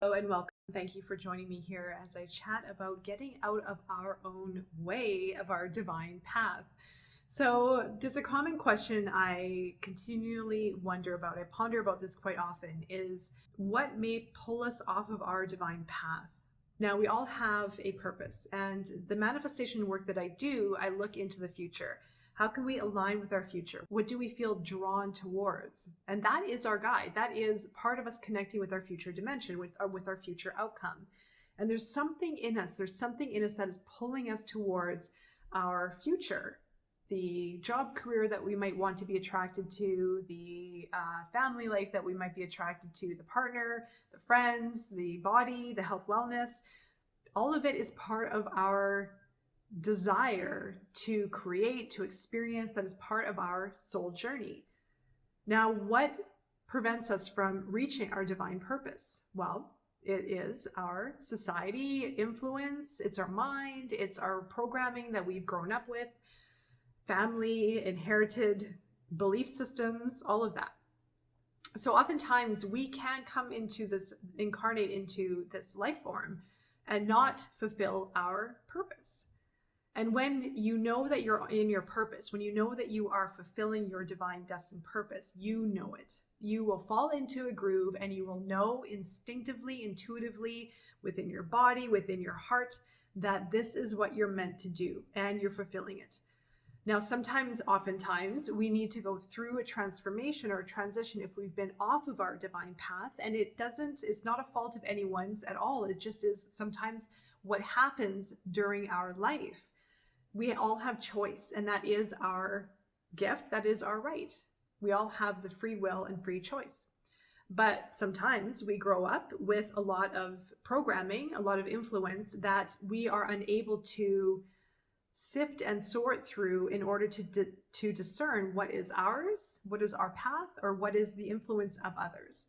Hello and welcome. Thank you for joining me here as I chat about getting out of our own way of our divine path. So, there's a common question I continually wonder about. I ponder about this quite often is what may pull us off of our divine path? Now, we all have a purpose, and the manifestation work that I do, I look into the future. How can we align with our future? What do we feel drawn towards? And that is our guide. That is part of us connecting with our future dimension, with our future outcome. And there's something in us that is pulling us towards our future. The job career that we might want to be attracted to, the family life that we might be attracted to, the partner, the friends, the body, the health, wellness. All of it is part of our desire to create, to experience, that is part of our soul journey. Now, what prevents us from reaching our divine purpose? Well, it is our society influence, it's our mind, it's our programming that we've grown up with, family, inherited belief systems, all of that. So oftentimes we can come into this, incarnate into this life form and not fulfill our purpose. And when you know that you're in your purpose, when you know that you are fulfilling your divine destined purpose, you know it. You will fall into a groove and you will know instinctively, intuitively, within your body, within your heart, that this is what you're meant to do and you're fulfilling it. Now, oftentimes, we need to go through a transformation or a transition if we've been off of our divine path. And it's not a fault of anyone's at all. It just is sometimes what happens during our life. We all have choice, and that is our gift. That is our right. We all have the free will and free choice. But sometimes we grow up with a lot of programming, a lot of influence that we are unable to sift and sort through in order to discern what is ours, what is our path, or what is the influence of others.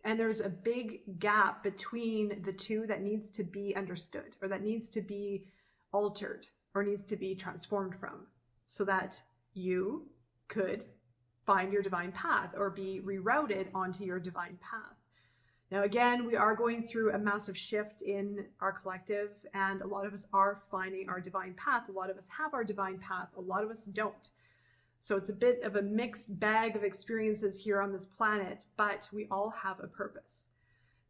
And there's a big gap between the two that needs to be understood, or that needs to be altered, or needs to be transformed from, so that you could find your divine path or be rerouted onto your divine path. Now, again, we are going through a massive shift in our collective, and a lot of us are finding our divine path. A lot of us have our divine path. A lot of us don't. So it's a bit of a mixed bag of experiences here on this planet, but we all have a purpose.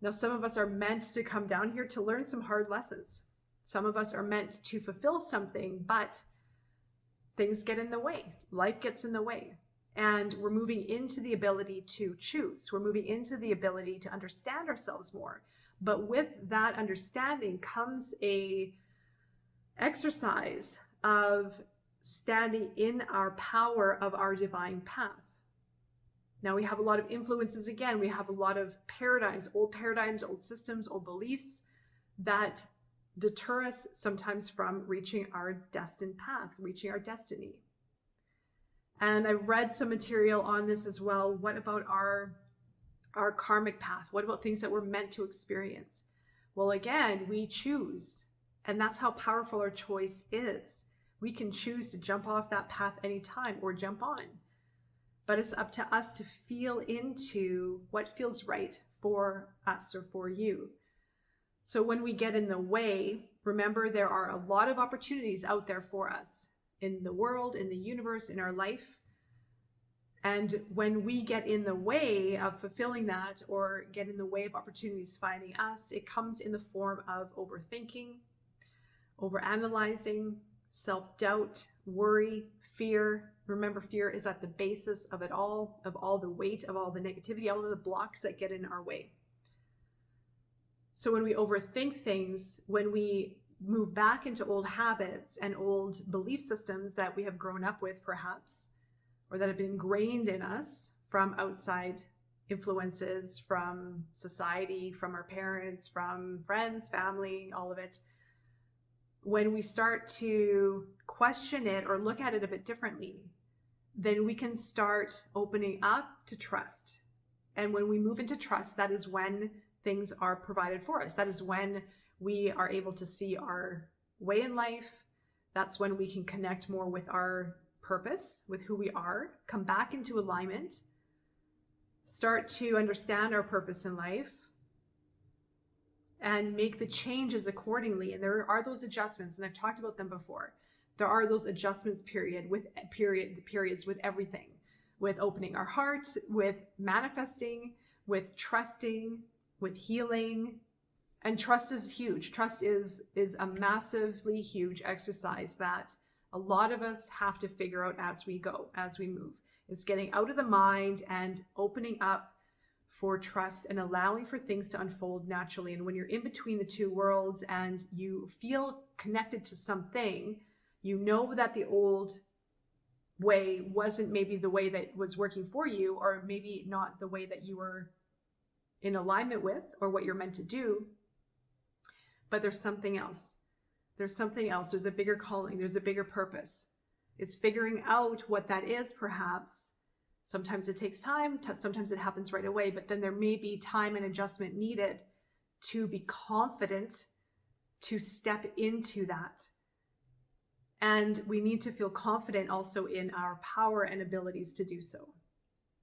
Now, some of us are meant to come down here to learn some hard lessons. Some of us are meant to fulfill something, but things get in the way. Life gets in the way. And we're moving into the ability to choose. We're moving into the ability to understand ourselves more. But with that understanding comes a exercise of standing in our power of our divine path. Now, we have a lot of influences again. We have a lot of paradigms, old systems, old beliefs that deter us sometimes from reaching our destined path, reaching our destiny. And I've read some material on this as well. What about our karmic path? What about things that we're meant to experience? Well, again, we choose. And that's how powerful our choice is. We can choose to jump off that path anytime or jump on. But it's up to us to feel into what feels right for us or for you. So when we get in the way, remember there are a lot of opportunities out there for us in the world, in the universe, in our life. And when we get in the way of fulfilling that, or get in the way of opportunities finding us, it comes in the form of overthinking, overanalyzing, self-doubt, worry, fear. Remember, fear is at the basis of it all, of all the weight, of all the negativity, all of the blocks that get in our way. So when we overthink things, when we move back into old habits and old belief systems that we have grown up with perhaps, or that have been ingrained in us from outside influences, from society, from our parents, from friends, family, all of it. When we start to question it or look at it a bit differently, then we can start opening up to trust. And when we move into trust, that is when things are provided for us. That is when we are able to see our way in life. That's when we can connect more with our purpose, with who we are, come back into alignment, start to understand our purpose in life, and make the changes accordingly. And there are those adjustments, and I've talked about them before. There are those adjustments periods with everything, with opening our heart, with manifesting, with trusting, with healing. And trust is huge. Trust is a massively huge exercise that a lot of us have to figure out as we go, as we move. It's getting out of the mind and opening up for trust and allowing for things to unfold naturally. And when you're in between the two worlds and you feel connected to something, you know that the old way wasn't maybe the way that was working for you, or maybe not the way that you were in alignment with or what you're meant to do. But there's something else. There's something else. There's a bigger calling. There's a bigger purpose. It's figuring out what that is, perhaps. Sometimes it takes time. Sometimes it happens right away. But then there may be time and adjustment needed to be confident to step into that. And we need to feel confident also in our power and abilities to do so.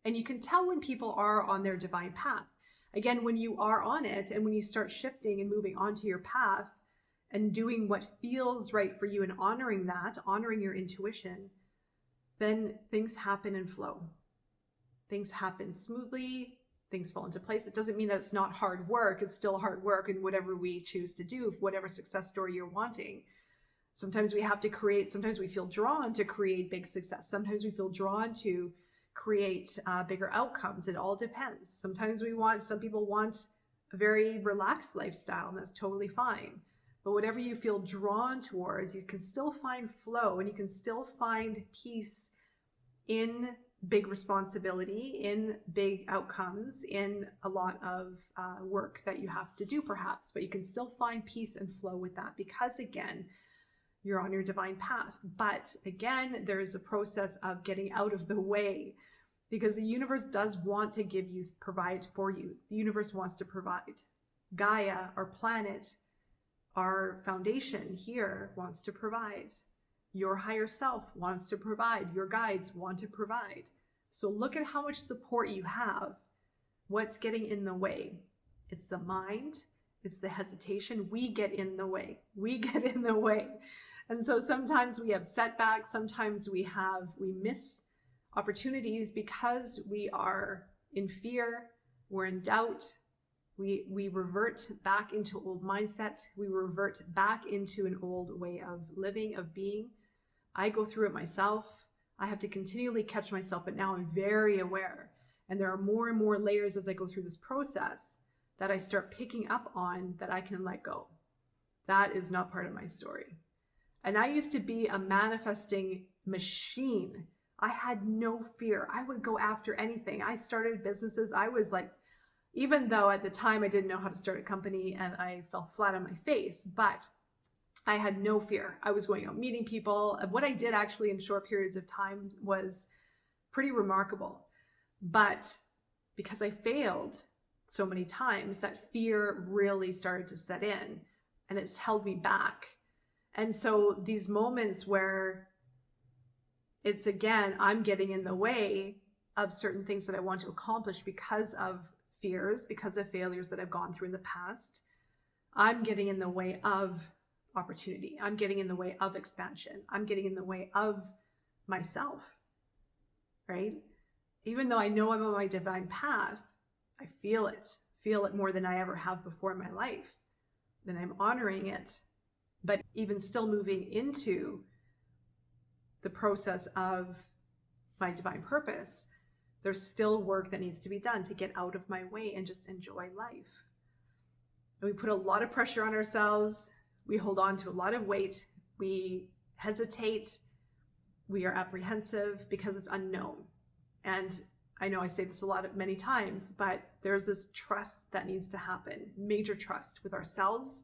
And you can tell when people are on their divine path. Again, when you are on it and when you start shifting and moving onto your path and doing what feels right for you and honoring that, honoring your intuition, then things happen and flow. Things happen smoothly, things fall into place. It doesn't mean that it's not hard work. It's still hard work in whatever we choose to do, whatever success story you're wanting. Sometimes we have to create, sometimes we feel drawn to create big success. Sometimes we feel drawn to create bigger outcomes. It all depends. Sometimes some people want a very relaxed lifestyle, and that's totally fine. But whatever you feel drawn towards, you can still find flow and you can still find peace in big responsibility, in big outcomes, in a lot of work that you have to do perhaps, but you can still find peace and flow with that because again, you're on your divine path. But again, there is a process of getting out of the way because the universe does want to provide for you. The universe wants to provide. Gaia, our planet, our foundation here wants to provide. Your higher self wants to provide. Your guides want to provide. So look at how much support you have. What's getting in the way? It's the mind. It's the hesitation. We get in the way. We get in the way. And so sometimes we have setbacks. Sometimes we miss opportunities because we are in fear. We're in doubt. We revert back into old mindset. We revert back into an old way of living, of being. I go through it myself. I have to continually catch myself, but now I'm very aware. And there are more and more layers as I go through this process that I start picking up on that I can let go. That is not part of my story. And I used to be a manifesting machine. I had no fear. I would go after anything. I started businesses. I was like, even though at the time I didn't know how to start a company and I fell flat on my face, but I had no fear. I was going out meeting people. And what I did actually in short periods of time was pretty remarkable. But because I failed so many times, that fear really started to set in and it's held me back. And so these moments where it's again, I'm getting in the way of certain things that I want to accomplish because of fears, because of failures that I've gone through in the past, I'm getting in the way of opportunity. I'm getting in the way of expansion. I'm getting in the way of myself, right? Even though I know I'm on my divine path, I feel it more than I ever have before in my life. Then I'm honoring it. But even still moving into the process of my divine purpose, there's still work that needs to be done to get out of my way and just enjoy life. And we put a lot of pressure on ourselves. We hold on to a lot of weight. We hesitate. We are apprehensive because it's unknown. And I know I say this many times, but there's this trust that needs to happen, major trust with ourselves,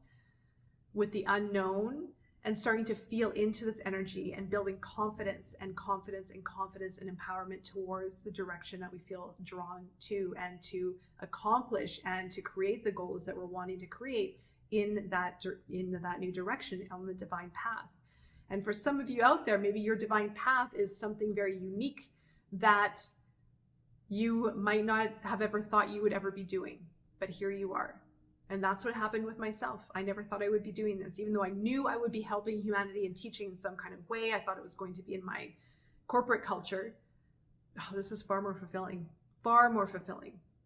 with the unknown, and starting to feel into this energy and building confidence and empowerment towards the direction that we feel drawn to and to accomplish and to create the goals that we're wanting to create in that new direction on the divine path. And for some of you out there, maybe your divine path is something very unique that you might not have ever thought you would ever be doing, but here you are. And that's what happened with myself. I never thought I would be doing this, even though I knew I would be helping humanity and teaching in some kind of way. I thought it was going to be in my corporate culture. Oh, this is far more fulfilling,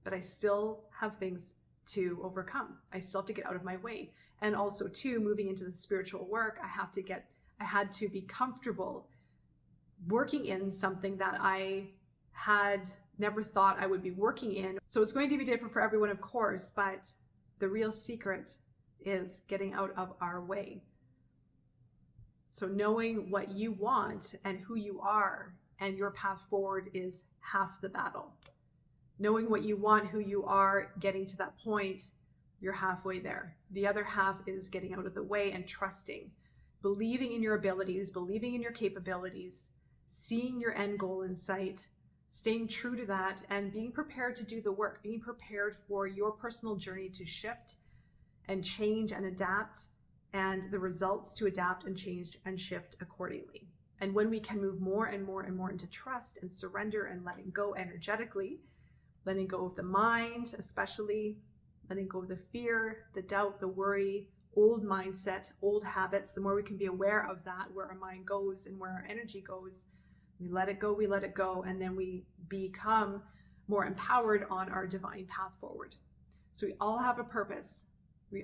but I still have things to overcome. I still have to get out of my way. And also too, moving into the spiritual work, I had to be comfortable working in something that I had never thought I would be working in. So it's going to be different for everyone, of course, but the real secret is getting out of our way. So knowing what you want and who you are and your path forward is half the battle. Knowing what you want, who you are, getting to that point, you're halfway there. The other half is getting out of the way and trusting, believing in your abilities, believing in your capabilities, seeing your end goal in sight, staying true to that, and being prepared to do the work, being prepared for your personal journey to shift and change and adapt, and the results to adapt and change and shift accordingly. And when we can move more and more and more into trust and surrender and letting go energetically, letting go of the mind, especially letting go of the fear, the doubt, the worry, old mindset, old habits, the more we can be aware of that, where our mind goes and where our energy goes, we let it go, and then we become more empowered on our divine path forward. So we all have a purpose. We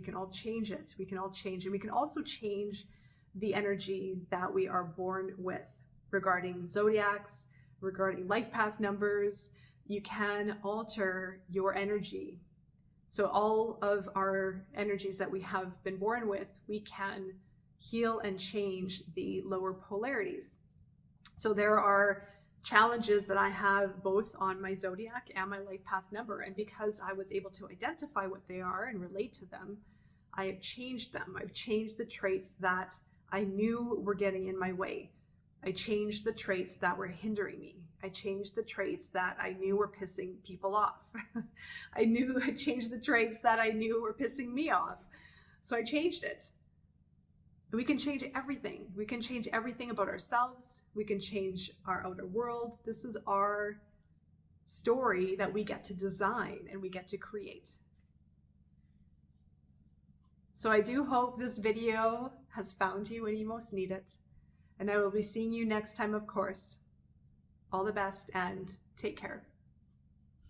can all change it. We can all change. And we can also change the energy that we are born with regarding zodiacs, regarding life path numbers. You can alter your energy. So all of our energies that we have been born with, we can heal and change the lower polarities. So there are challenges that I have both on my zodiac and my life path number. And because I was able to identify what they are and relate to them, I have changed them. I've changed the traits that I knew were getting in my way. I changed the traits that were hindering me. I changed the traits that I knew were pissing people off. I changed the traits that I knew were pissing me off. So I changed it. We can change everything. We can change everything about ourselves. We can change our outer world. This is our story that we get to design and we get to create. So I do hope this video has found you when you most need it. And I will be seeing you next time, of course. All the best and take care.